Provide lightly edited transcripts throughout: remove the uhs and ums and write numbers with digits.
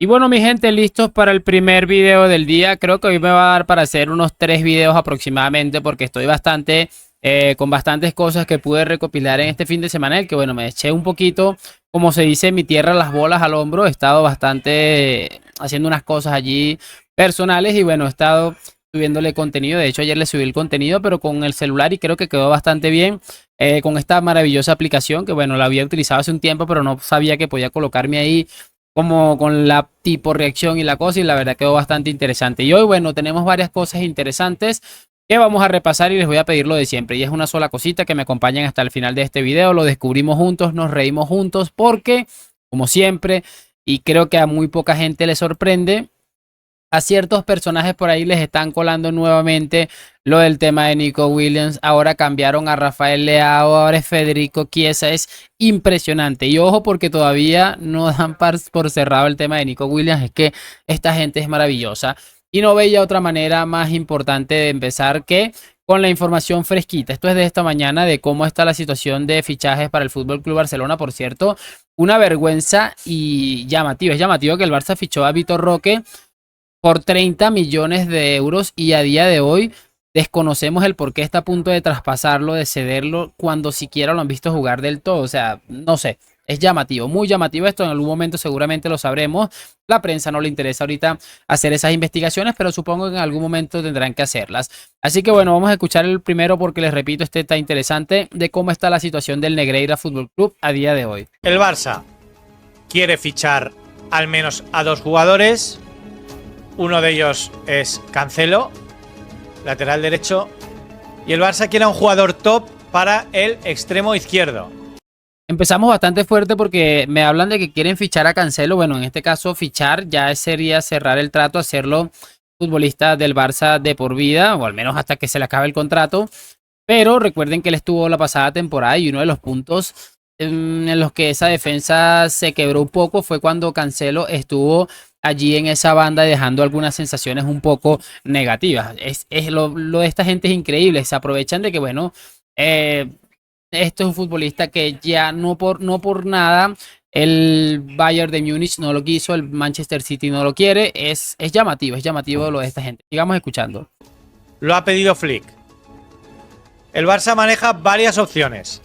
Y bueno, mi gente, listos para el primer video del día. Creo que hoy me va a dar para hacer unos 3 videos aproximadamente porque estoy con bastantes cosas que pude recopilar en este fin de semana. El que bueno, me eché un poquito, como se dice en mi tierra, las bolas al hombro. He estado bastante haciendo unas cosas allí personales y bueno, he estado subiéndole contenido. De hecho, ayer le subí el contenido, pero con el celular y creo que quedó bastante bien. Con esta maravillosa aplicación que bueno, la había utilizado hace un tiempo, pero no sabía que podía colocarme ahí como con la tipo reacción y la cosa, y la verdad quedó bastante interesante. Y hoy, bueno, tenemos varias cosas interesantes que vamos a repasar y les voy a pedir lo de siempre. Y es una sola cosita, que me acompañen hasta el final de este video, lo descubrimos juntos, nos reímos juntos, porque, como siempre, y creo que a muy poca gente le sorprende, a ciertos personajes por ahí les están colando nuevamente lo del tema de Nico Williams. Ahora cambiaron a Rafael Leao, ahora es Federico Chiesa. Es impresionante. Y ojo, porque todavía no dan por cerrado el tema de Nico Williams. Es que esta gente es maravillosa. Y no veía otra manera más importante de empezar que con la información fresquita. Esto es de esta mañana, de cómo está la situación de fichajes para el Fútbol Club Barcelona. Por cierto, una vergüenza y llamativo. Es llamativo que el Barça fichó a Vitor Roque por 30 millones de euros y a día de hoy desconocemos el por qué está a punto de traspasarlo, de cederlo, cuando siquiera lo han visto jugar del todo. O sea, no sé, es llamativo, muy llamativo esto. En algún momento seguramente lo sabremos. La prensa no le interesa ahorita hacer esas investigaciones, pero supongo que en algún momento tendrán que hacerlas. Así que bueno, vamos a escuchar el primero porque les repito, este está interesante, de cómo está la situación del Negreira Fútbol Club a día de hoy. El Barça quiere fichar al menos a 2 jugadores. Uno de ellos es Cancelo, lateral derecho. Y el Barça quiere un jugador top para el extremo izquierdo. Empezamos bastante fuerte porque me hablan de que quieren fichar a Cancelo. Bueno, en este caso fichar ya sería cerrar el trato, hacerlo futbolista del Barça de por vida, o al menos hasta que se le acabe el contrato. Pero recuerden que él estuvo la pasada temporada y uno de los puntos en los que esa defensa se quebró un poco fue cuando Cancelo estuvo allí en esa banda, dejando algunas sensaciones un poco negativas. Lo de esta gente es increíble. Se aprovechan de que, bueno, esto es un futbolista que ya no por nada el Bayern de Múnich no lo quiso, el Manchester City no lo quiere. Es llamativo lo de esta gente. Sigamos escuchando. Lo ha pedido Flick. El Barça maneja varias opciones.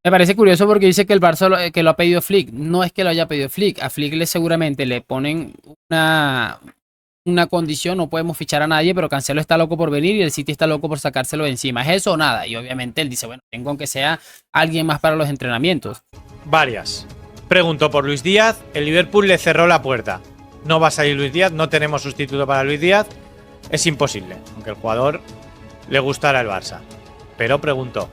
Me parece curioso porque dice que el Barça que lo ha pedido Flick. No es que lo haya pedido Flick. A Flick seguramente le ponen una condición. No podemos fichar a nadie, pero Cancelo está loco por venir y el City está loco por sacárselo de encima. ¿Es eso o nada? Y obviamente él dice, bueno, tengo aunque sea alguien más para los entrenamientos. Varias. Preguntó por Luis Díaz. El Liverpool le cerró la puerta. No va a salir Luis Díaz. No tenemos sustituto para Luis Díaz. Es imposible, aunque el jugador le gustara el Barça. Pero preguntó.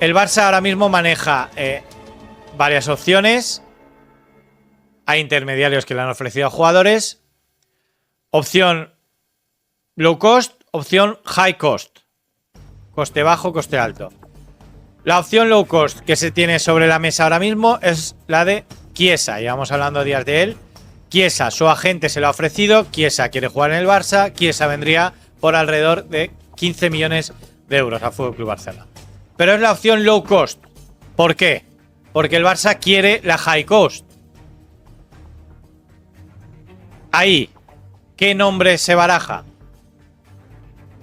El Barça ahora mismo maneja varias opciones. Hay intermediarios que le han ofrecido a jugadores. Opción low cost, opción high cost. Coste bajo, coste alto. La opción low cost que se tiene sobre la mesa ahora mismo es la de Chiesa. Llevamos hablando días de él. Chiesa, su agente se lo ha ofrecido. Chiesa quiere jugar en el Barça. Chiesa vendría por alrededor de 15 millones de euros a Fútbol Club Barcelona. Pero es la opción low cost. ¿Por qué? Porque el Barça quiere la high cost. Ahí, ¿qué nombre se baraja?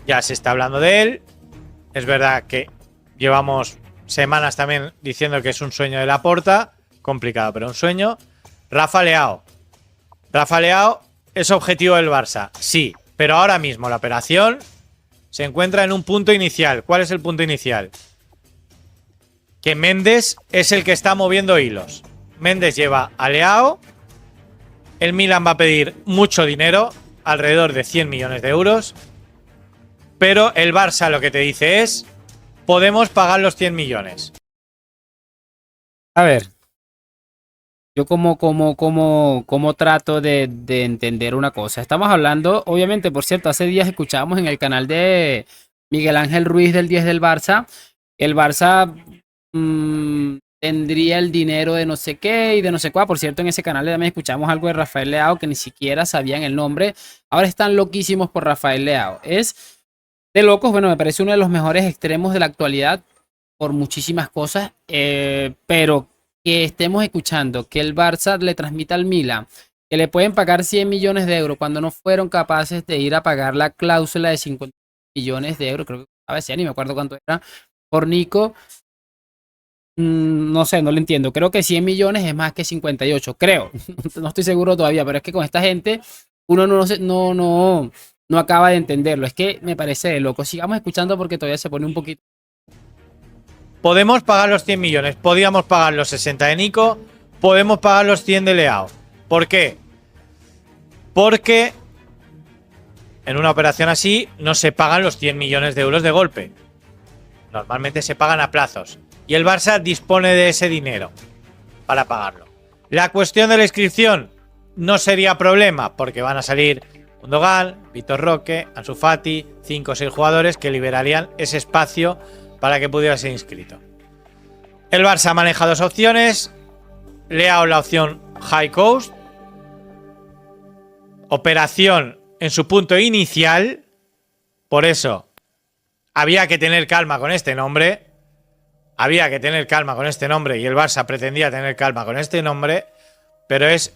Ya se está hablando de él. Es verdad que llevamos semanas también diciendo que es un sueño de Laporta. Complicado, pero un sueño. Rafa Leao. Rafa Leao es objetivo del Barça. Sí, pero ahora mismo la operación se encuentra en un punto inicial. ¿Cuál es el punto inicial? Que Méndez es el que está moviendo hilos. Méndez lleva a Leao. El Milan va a pedir mucho dinero, alrededor de 100 millones de euros. Pero el Barça lo que te dice es, podemos pagar los 100 millones. A ver, yo como trato de entender una cosa. Estamos hablando, obviamente, por cierto, hace días escuchábamos en el canal de Miguel Ángel Ruiz del 10 del Barça. El Barça tendría el dinero de no sé qué y de no sé cuál. Por cierto, en ese canal también escuchamos algo de Rafael Leao que ni siquiera sabían el nombre. Ahora están loquísimos por Rafael Leao. Es de locos. Bueno, me parece uno de los mejores extremos de la actualidad por muchísimas cosas. Pero que estemos escuchando que el Barça le transmita al Milan que le pueden pagar 100 millones de euros cuando no fueron capaces de ir a pagar la cláusula de 50 millones de euros, creo que a veces ya ni me acuerdo cuánto era, por Nico. No sé, no lo entiendo. Creo que 100 millones es más que 58, creo. No estoy seguro todavía, pero es que con esta gente uno no acaba de entenderlo. Es que me parece de loco. Sigamos escuchando porque todavía se pone un poquito. Podemos pagar los 100 millones, podíamos pagar los 60 de Nico, podemos pagar los 100 de Leao. ¿Por qué? Porque en una operación así no se pagan los 100 millones de euros de golpe. Normalmente se pagan a plazos. Y el Barça dispone de ese dinero para pagarlo. La cuestión de la inscripción no sería problema porque van a salir Gundogan, Vitor Roque, Ansu Fati, 5 o 6 jugadores que liberarían ese espacio para que pudiera ser inscrito. El Barça maneja dos opciones. Leao la opción High Cost. Operación en su punto inicial. Por eso había que tener calma con este nombre. Había que tener calma con este nombre y el Barça pretendía tener calma con este nombre. Pero es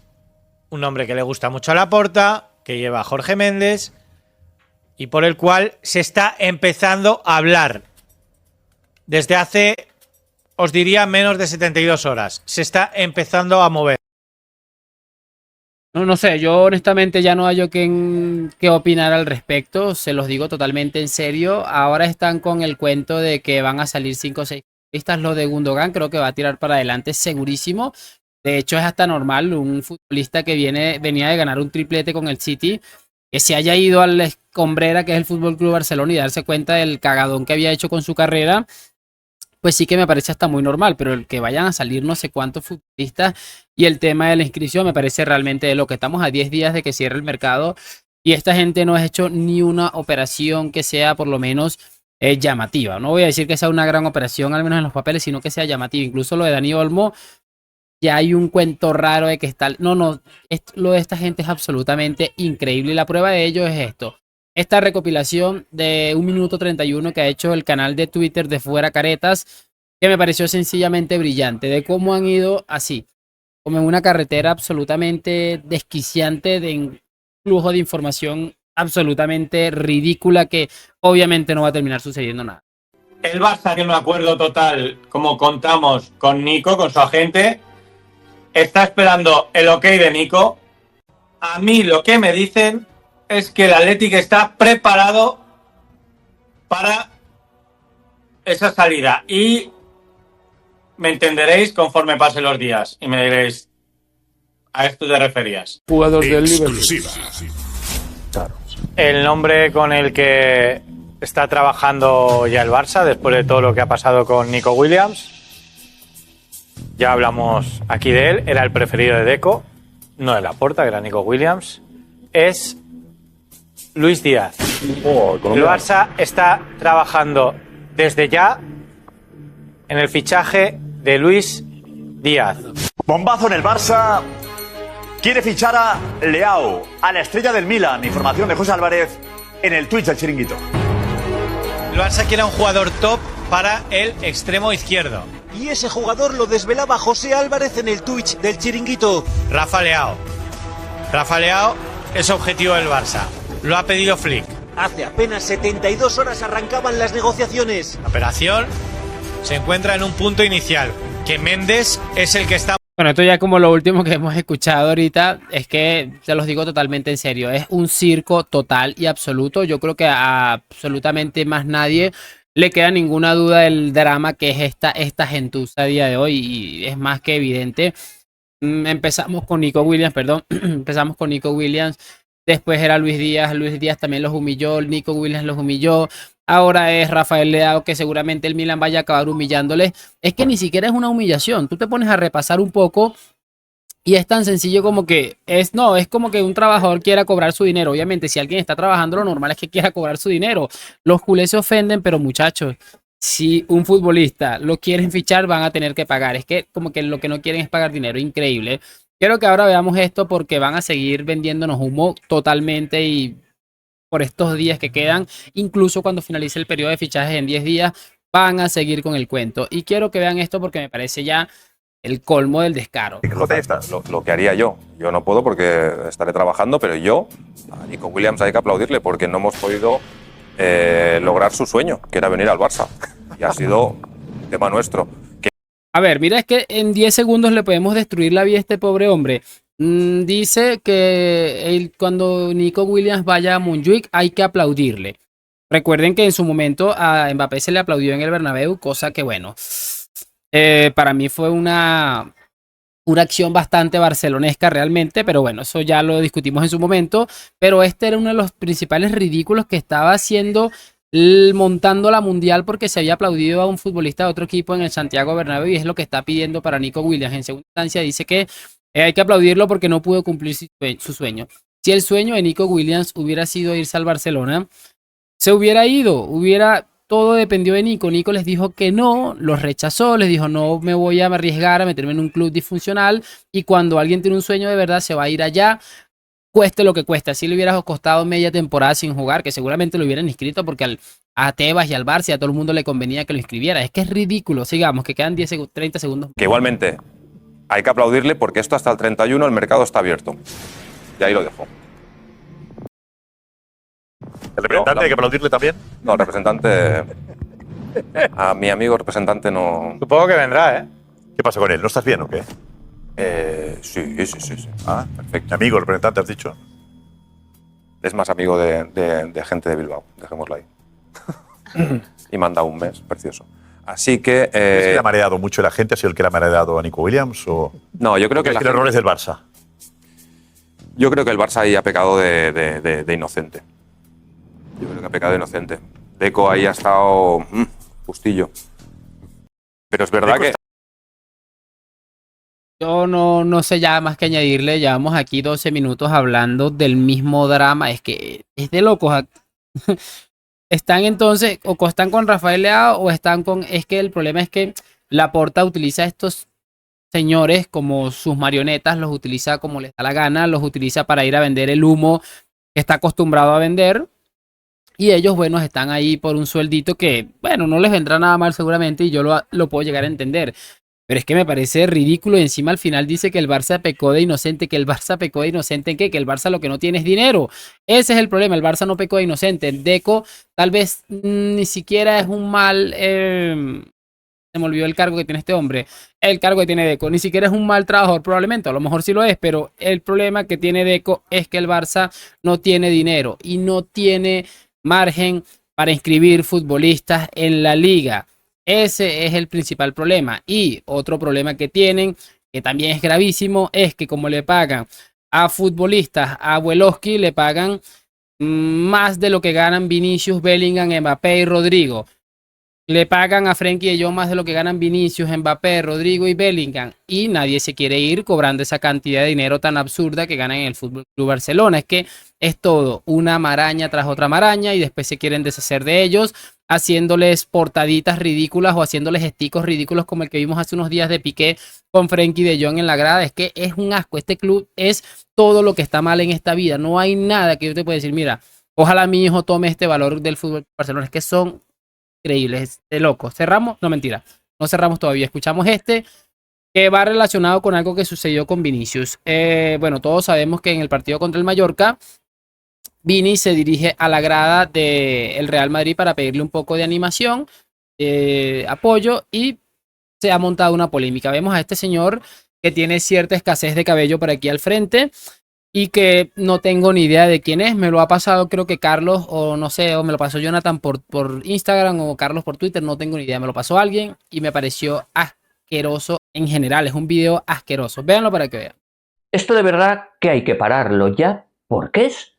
un nombre que le gusta mucho a Laporta, que lleva a Jorge Méndez y por el cual se está empezando a hablar. Desde hace, os diría, menos de 72 horas. Se está empezando a mover. No sé, yo honestamente ya no hay yo que opinar al respecto. Se los digo totalmente en serio. Ahora están con el cuento de que van a salir 5 o 6 futbolistas. Lo de Gundogan creo que va a tirar para adelante segurísimo. De hecho, es hasta normal un futbolista que venía de ganar un triplete con el City, que se haya ido a la escombrera que es el Fútbol Club Barcelona y darse cuenta del cagadón que había hecho con su carrera. Pues sí que me parece hasta muy normal, pero el que vayan a salir no sé cuántos futbolistas y el tema de la inscripción me parece realmente de lo que estamos a 10 días de que cierre el mercado y esta gente no ha hecho ni una operación que sea por lo menos llamativa. No voy a decir que sea una gran operación, al menos en los papeles, sino que sea llamativa. Incluso lo de Dani Olmo, ya hay un cuento raro de que está... No, lo de esta gente es absolutamente increíble y la prueba de ello es esto. Esta recopilación de 1 minuto 31 que ha hecho el canal de Twitter de Fuera Caretas, que me pareció sencillamente brillante, de cómo han ido así, como en una carretera absolutamente desquiciante de un flujo de información absolutamente ridícula que obviamente no va a terminar sucediendo nada. El Barça tiene un acuerdo total, como contamos con Nico, con su agente. Está esperando el ok de Nico. A mí lo que me dicen es que el Athletic está preparado para esa salida. Y me entenderéis conforme pasen los días. Y me diréis, ¿a esto te referías? Jugador del Liverpool. Claro. El nombre con el que está trabajando ya el Barça después de todo lo que ha pasado con Nico Williams. Ya hablamos aquí de él. Era el preferido de Deco, no de Laporta, que era Nico Williams. Es Luis Díaz. El Barça está trabajando desde ya en el fichaje de Luis Díaz. Bombazo en el Barça. Quiere fichar a Leao, a la estrella del Milan. Información de José Álvarez en el Twitch del Chiringuito. El Barça quiere un jugador top para el extremo izquierdo. Y ese jugador lo desvelaba José Álvarez en el Twitch del Chiringuito. Rafa Leao. Rafa Leao es objetivo del Barça. Lo ha pedido Flick. Hace apenas 72 horas arrancaban las negociaciones. La operación se encuentra en un punto inicial, que Méndez es el que está... Bueno, esto ya como lo último que hemos escuchado ahorita, es que se los digo totalmente en serio, es un circo total y absoluto. Yo creo que a absolutamente más nadie le queda ninguna duda del drama que es esta gentuza a día de hoy y es más que evidente. Empezamos con Nico Williams, empezamos con Nico Williams, después era Luis Díaz también los humilló, Nico Williams los humilló. Ahora es Rafael Leao, que seguramente el Milan vaya a acabar humillándoles. Es que ni siquiera es una humillación. Tú te pones a repasar un poco y es tan sencillo como que es como que un trabajador quiera cobrar su dinero. Obviamente, si alguien está trabajando, lo normal es que quiera cobrar su dinero. Los culés se ofenden, pero muchachos, si un futbolista lo quieren fichar, van a tener que pagar. Es que como que lo que no quieren es pagar dinero. Increíble. Quiero que ahora veamos esto porque van a seguir vendiéndonos humo totalmente y por estos días que quedan, incluso cuando finalice el periodo de fichajes en 10 días, van a seguir con el cuento. Y quiero que vean esto porque me parece ya el colmo del descaro. Jota, estás. Lo que haría yo. Yo no puedo porque estaré trabajando, pero yo, a Nico Williams hay que aplaudirle porque no hemos podido lograr su sueño, que era venir al Barça. Y ha sido tema nuestro. A ver, mira, es que en 10 segundos le podemos destruir la vida a este pobre hombre. Dice que cuando Nico Williams vaya a Montjuic hay que aplaudirle. Recuerden que en su momento a Mbappé se le aplaudió en el Bernabéu, cosa que, bueno, para mí fue una acción bastante barcelonesca realmente, pero bueno, eso ya lo discutimos en su momento. Pero este era uno de los principales ridículos que estaba haciendo montando la mundial porque se había aplaudido a un futbolista de otro equipo en el Santiago Bernabéu y es lo que está pidiendo para Nico Williams. En segunda instancia dice que hay que aplaudirlo porque no pudo cumplir su sueño. Si el sueño de Nico Williams hubiera sido irse al Barcelona, se hubiera ido, todo dependió de Nico. Nico les dijo que no, los rechazó, les dijo no me voy a arriesgar a meterme en un club disfuncional y cuando alguien tiene un sueño de verdad se va a ir allá, cueste lo que cueste. Así le hubiera costado media temporada sin jugar, que seguramente lo hubieran inscrito porque a Tebas y al Barça y a todo el mundo le convenía que lo inscribiera. Es que es ridículo. Sigamos, que quedan 30 segundos. Que igualmente hay que aplaudirle porque esto hasta el 31 el mercado está abierto. Y ahí lo dejo. ¿El representante hay que aplaudirle también? No, el representante... A mi amigo representante no... Supongo que vendrá, ¿eh? ¿Qué pasa con él? ¿No estás bien o qué? Sí. Ah, perfecto. Amigo, el representante has dicho. Es más amigo de gente de Bilbao, dejémoslo ahí. Y manda un mes, precioso. Así que... ¿Es que le ha mareado mucho la gente? ¿Ha sido el que le ha mareado a Nico Williams? ¿O No, yo creo que... el error es del Barça? Yo creo que el Barça ahí ha pecado de inocente. Yo creo que ha pecado de inocente. Deco ahí ha estado justillo. Pero es verdad que... Yo no sé ya más que añadirle. Llevamos aquí 12 minutos hablando del mismo drama. Es que es de locos. Están entonces, o están con Rafael Leao o están con... Es que el problema es que Laporta utiliza a estos señores como sus marionetas, los utiliza como les da la gana, los utiliza para ir a vender el humo que está acostumbrado a vender. Y ellos, bueno, están ahí por un sueldito que, bueno, no les vendrá nada mal seguramente y yo lo puedo llegar a entender. Pero es que me parece ridículo y encima al final dice que el Barça pecó de inocente. ¿Que el Barça pecó de inocente en qué? Que el Barça lo que no tiene es dinero. Ese es el problema, el Barça no pecó de inocente. El Deco tal vez ni siquiera es un mal... se me olvidó el cargo que tiene este hombre. El cargo que tiene Deco. Ni siquiera es un mal trabajador probablemente. A lo mejor sí lo es, pero el problema que tiene Deco es que el Barça no tiene dinero y no tiene margen para inscribir futbolistas en la liga. Ese es el principal problema. Y otro problema que tienen, que también es gravísimo, es que como le pagan a futbolistas, a Welowski le pagan más de lo que ganan Vinicius, Bellingham, Mbappé y Rodrigo. Le pagan a Frenkie de Jong más de lo que ganan Vinicius, Mbappé, Rodrigo y Bellingham. Y nadie se quiere ir cobrando esa cantidad de dinero tan absurda que ganan en el FC Barcelona. Es que es todo una maraña tras otra maraña y después se quieren deshacer de ellos haciéndoles portaditas ridículas o haciéndoles esticos ridículos como el que vimos hace unos días de Piqué con Frenkie de Jong en la grada. Es que es un asco. Este club es todo lo que está mal en esta vida. No hay nada que yo te pueda decir, mira, ojalá mi hijo tome este valor del fútbol Barcelona. Es que son increíbles, de locos. ¿Cerramos? No, mentira. No cerramos todavía. Escuchamos este que va relacionado con algo que sucedió con Vinicius. Bueno, todos sabemos que en el partido contra el Mallorca, Vini se dirige a la grada del Real Madrid para pedirle un poco de animación, apoyo y se ha montado una polémica. Vemos a este señor que tiene cierta escasez de cabello por aquí al frente y que no tengo ni idea de quién es. Me lo ha pasado creo que Carlos o no sé, o me lo pasó Jonathan por Instagram o Carlos por Twitter, no tengo ni idea. Me lo pasó alguien y me pareció asqueroso en general. Es un video asqueroso. Véanlo para que vean. Esto de verdad que hay que pararlo ya porque es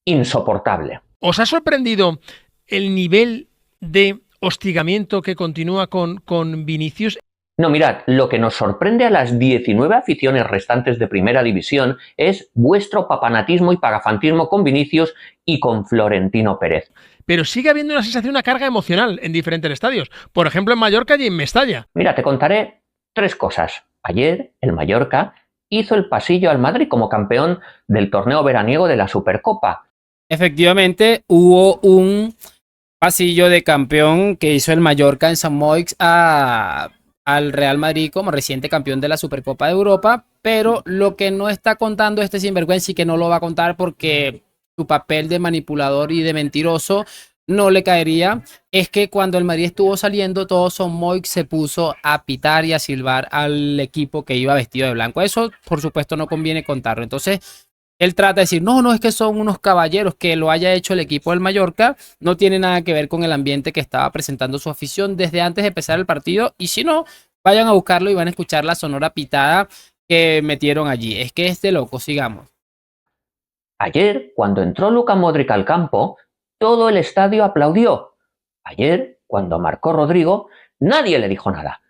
insoportable. ¿Os ha sorprendido el nivel de hostigamiento que continúa con Vinicius? No, mirad, lo que nos sorprende a las 19 aficiones restantes de Primera División es vuestro papanatismo y pagafantismo con Vinicius y con Florentino Pérez. Pero sigue habiendo una sensación, una carga emocional en diferentes estadios. Por ejemplo, en Mallorca y en Mestalla. Mira, te contaré 3 cosas. Ayer, el Mallorca hizo el pasillo al Madrid como campeón del torneo veraniego de la Supercopa. Efectivamente, hubo un pasillo de campeón que hizo el Mallorca en Sant Moix al Real Madrid como reciente campeón de la Supercopa de Europa, pero lo que no está contando este sinvergüenza y que no lo va a contar porque su papel de manipulador y de mentiroso no le caería, es que cuando el Madrid estuvo saliendo, todo Son Moix se puso a pitar y a silbar al equipo que iba vestido de blanco. Eso, por supuesto, no conviene contarlo. Entonces, él trata de decir, no, no, es que son unos caballeros, que lo haya hecho el equipo del Mallorca, no tiene nada que ver con el ambiente que estaba presentando su afición desde antes de empezar el partido, y si no, vayan a buscarlo y van a escuchar la sonora pitada que metieron allí. Es que es de loco, sigamos. Ayer, cuando entró Luka Modric al campo, todo el estadio aplaudió. Ayer, cuando marcó Rodrigo, nadie le dijo nada.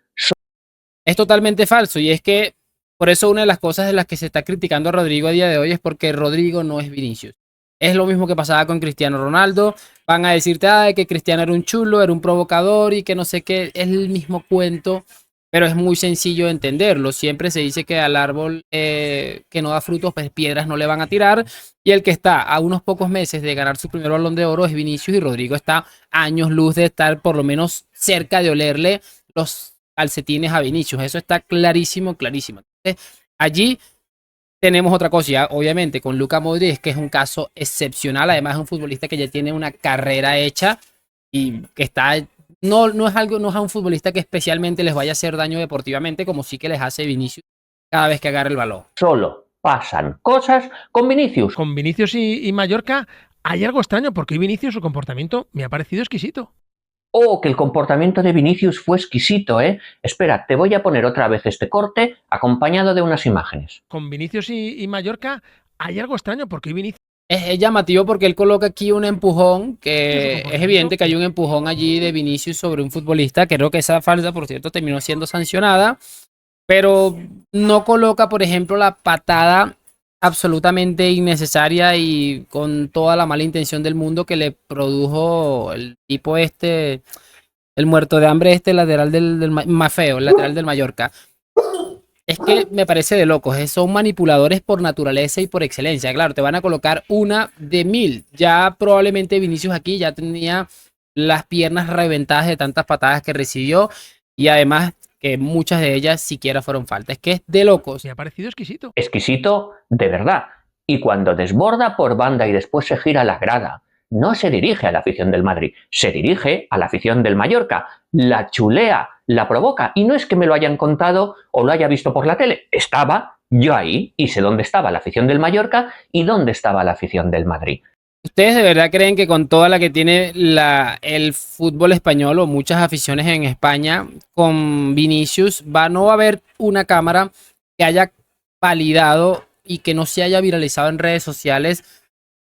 Es totalmente falso, y es que por eso una de las cosas de las que se está criticando a Rodrigo a día de hoy es porque Rodrigo no es Vinicius. Es lo mismo que pasaba con Cristiano Ronaldo. Van a decirte que Cristiano era un chulo, era un provocador y que no sé qué. Es el mismo cuento, pero es muy sencillo de entenderlo. Siempre se dice que al árbol que no da frutos, pues piedras no le van a tirar. Y el que está a unos pocos meses de ganar su primer Balón de Oro es Vinicius, y Rodrigo está años luz de estar por lo menos cerca de olerle los calcetines a Vinicius. Eso está clarísimo, clarísimo. Entonces, allí tenemos otra cosa, ya, obviamente, con Luka Modric, que es un caso excepcional. Además, es un futbolista que ya tiene una carrera hecha y que está. No es un futbolista que especialmente les vaya a hacer daño deportivamente, como sí que les hace Vinicius cada vez que agarra el balón. Solo pasan cosas con Vinicius. Con Vinicius y Mallorca hay algo extraño, porque hoy Vinicius, su comportamiento me ha parecido exquisito. Oh, que el comportamiento de Vinicius fue exquisito, ¿eh? Espera, te voy a poner otra vez este corte acompañado de unas imágenes. Con Vinicius y Mallorca hay algo extraño, porque hoy Vinicius... Es llamativo porque él coloca aquí un empujón, que es evidente que hay un empujón allí de Vinicius sobre un futbolista. Creo que esa falta, por cierto, terminó siendo sancionada, pero no coloca, por ejemplo, la patada absolutamente innecesaria y con toda la mala intención del mundo que le produjo el tipo este, el muerto de hambre este, lateral del más feo, el lateral del Mallorca. Es que me parece de locos, son manipuladores por naturaleza y por excelencia. Claro, te van a colocar una de 1000. Ya probablemente Vinicius aquí ya tenía las piernas reventadas de tantas patadas que recibió, y además que muchas de ellas siquiera fueron falta. Es que es de locos. Me ha parecido exquisito. Exquisito de verdad. Y cuando desborda por banda y después se gira a la grada, no se dirige a la afición del Madrid, se dirige a la afición del Mallorca, la chulea, la provoca. Y no es que me lo hayan contado o lo haya visto por la tele, estaba yo ahí y sé dónde estaba la afición del Mallorca y dónde estaba la afición del Madrid. ¿Ustedes de verdad creen que con toda la que tiene el fútbol español o muchas aficiones en España, con Vinicius no va a haber una cámara que haya validado y que no se haya viralizado en redes sociales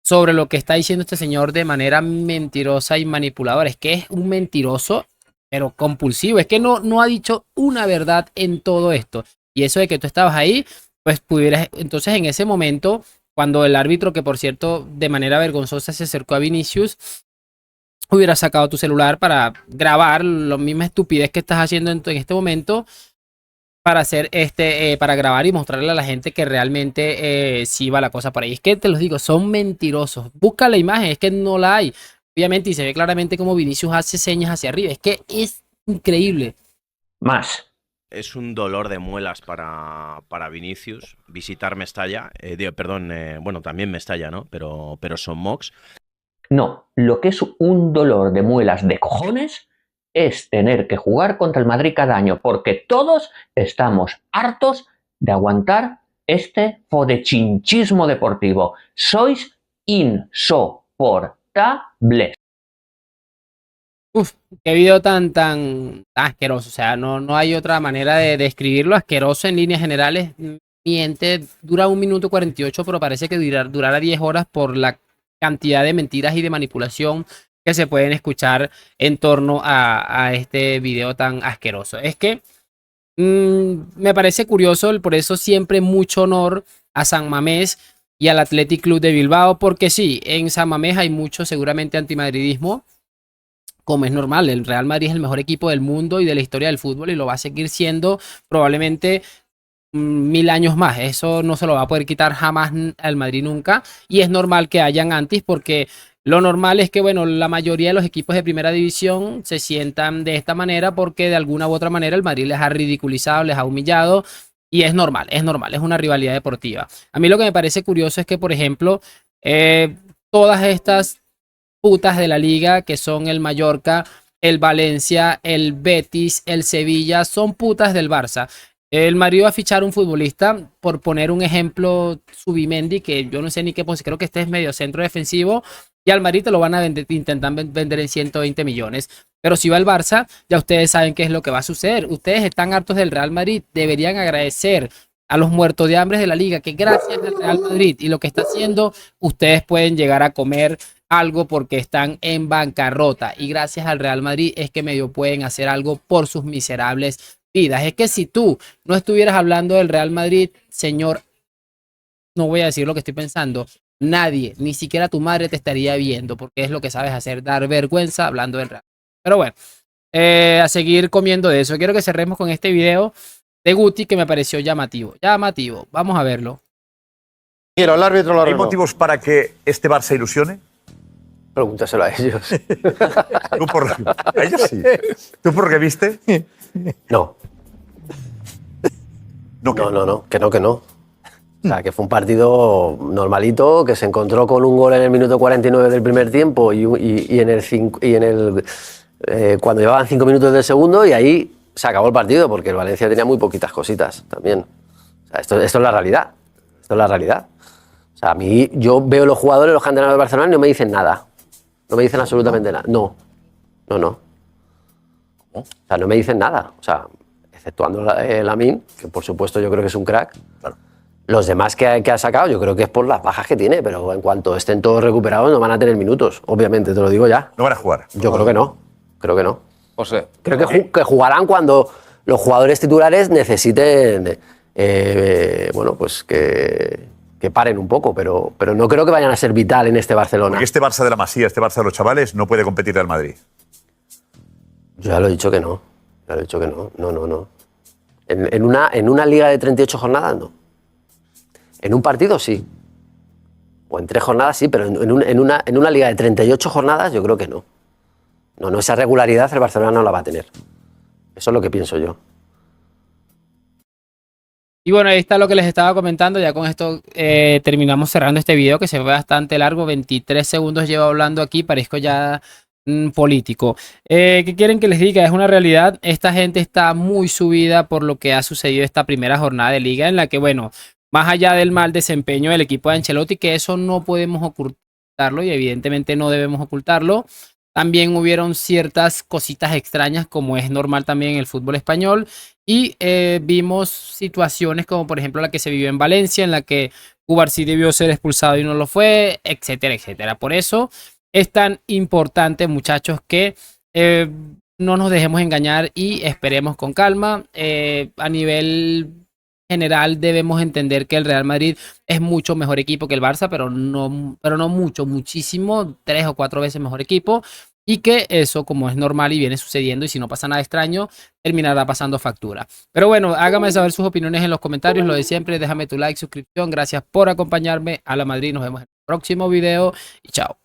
sobre lo que está diciendo este señor de manera mentirosa y manipuladora? Es que es un mentiroso, pero compulsivo. Es que no ha dicho una verdad en todo esto. Y eso de que tú estabas ahí, pues pudieras, entonces en ese momento, cuando el árbitro, que por cierto de manera vergonzosa se acercó a Vinicius, hubiera sacado tu celular para grabar la misma estupidez que estás haciendo en este momento, para hacer para grabar y mostrarle a la gente que realmente sí va la cosa por ahí. Es que te los digo, son mentirosos. Busca la imagen, es que no la hay. Obviamente, y se ve claramente como Vinicius hace señas hacia arriba. Es que es increíble. Más. Es un dolor de muelas para Vinicius visitar Mestalla. Bueno, también Mestalla, ¿no? Pero Son Mox. No, lo que es un dolor de muelas de cojones es tener que jugar contra el Madrid cada año, porque todos estamos hartos de aguantar este fodechinchismo deportivo. Sois insoportables. Uf, qué video tan asqueroso. O sea, no hay otra manera de describirlo. Asqueroso en líneas generales. Miente, dura 1 minuto 48, pero parece que durará 10 horas por la cantidad de mentiras y de manipulación que se pueden escuchar en torno a este video tan asqueroso. Es que me parece curioso, por eso siempre mucho honor a San Mamés y al Athletic Club de Bilbao, porque sí, en San Mamés hay mucho seguramente antimadridismo, como es normal. El Real Madrid es el mejor equipo del mundo y de la historia del fútbol, y lo va a seguir siendo probablemente 1000 años más. Eso no se lo va a poder quitar jamás al Madrid nunca, y es normal que hayan antis, porque Lo normal es que, bueno, la mayoría de los equipos de primera división se sientan de esta manera porque de alguna u otra manera el Madrid les ha ridiculizado, les ha humillado y es normal, es una rivalidad deportiva. A mí lo que me parece curioso es que, por ejemplo, todas estas putas de la liga que son el Mallorca, el Valencia, el Betis, el Sevilla, son putas del Barça. El Madrid va a fichar un futbolista, por poner un ejemplo, Zubimendi, que yo no sé ni qué posición, creo que este es medio centro defensivo, y al Madrid te lo van a intentar vender en 120 millones. Pero si va el Barça, ya ustedes saben qué es lo que va a suceder. Ustedes están hartos del Real Madrid, deberían agradecer a los muertos de hambre de la liga, que gracias al Real Madrid y lo que está haciendo, ustedes pueden llegar a comer algo porque están en bancarrota. Y gracias al Real Madrid es que medio pueden hacer algo por sus miserables vidas. Es que si tú no estuvieras hablando del Real Madrid, señor, no voy a decir lo que estoy pensando, nadie, ni siquiera tu madre te estaría viendo, porque es lo que sabes hacer, dar vergüenza hablando del Real. Pero bueno, a seguir comiendo de eso. Quiero que cerremos con este video de Guti que me pareció llamativo. Llamativo. Vamos a verlo. Quiero, el árbitro lo ¿Hay arregló. motivos para que este Barça ilusione? Pregúntaselo a ellos. A ellos sí. ¿Tú por qué viste? No. No, que No, que no. O sea, que fue un partido normalito, que se encontró con un gol en el minuto 49 del primer tiempo y cuando llevaban 5 minutos del segundo, y ahí se acabó el partido, porque el Valencia tenía muy poquitas cositas también. O sea, esto es la realidad. Esto es la realidad. O sea, a mí, yo veo los jugadores, los canteranos del Barcelona, y no me dicen nada. No me dicen absolutamente nada. No. O sea, no me dicen nada. O sea, exceptuando Lamine, que por supuesto yo creo que es un crack. Claro. Los demás que ha sacado, yo creo que es por las bajas que tiene, pero en cuanto estén todos recuperados no van a tener minutos, obviamente, te lo digo ya. No van a jugar. Yo creo que no. José. Creo que jugarán cuando los jugadores titulares necesiten, bueno, pues que paren un poco, pero no creo que vayan a ser vital en este Barcelona. Porque este Barça de la Masía, este Barça de los chavales, no puede competir al Madrid. Yo ya lo he dicho que no. No. En una liga de 38 jornadas, no. En un partido, sí. O en 3 jornadas, sí, pero en una liga de 38 jornadas, yo creo que no. No, esa regularidad el Barcelona no la va a tener. Eso es lo que pienso yo. Y bueno, ahí está lo que les estaba comentando. Ya con esto terminamos cerrando este video que se ve bastante largo. 23 segundos llevo hablando aquí. Parezco ya político. ¿Qué quieren que les diga? Es una realidad. Esta gente está muy subida por lo que ha sucedido esta primera jornada de liga, en la que, bueno, más allá del mal desempeño del equipo de Ancelotti, que eso no podemos ocultarlo y evidentemente no debemos ocultarlo, también hubieron ciertas cositas extrañas, como es normal también en el fútbol español, y vimos situaciones como por ejemplo la que se vivió en Valencia, en la que Cubarsí debió ser expulsado y no lo fue, etcétera, etcétera. Por eso es tan importante, muchachos, que no nos dejemos engañar y esperemos con calma. A nivel general debemos entender que el Real Madrid es mucho mejor equipo que el Barça, pero no mucho, muchísimo, 3 o 4 veces mejor equipo, y que eso, como es normal y viene sucediendo, y si no pasa nada extraño, terminará pasando factura. Pero bueno, hágame saber sus opiniones en los comentarios, lo de siempre, déjame tu like, suscripción, gracias por acompañarme. A la Madrid, nos vemos en el próximo video y chao.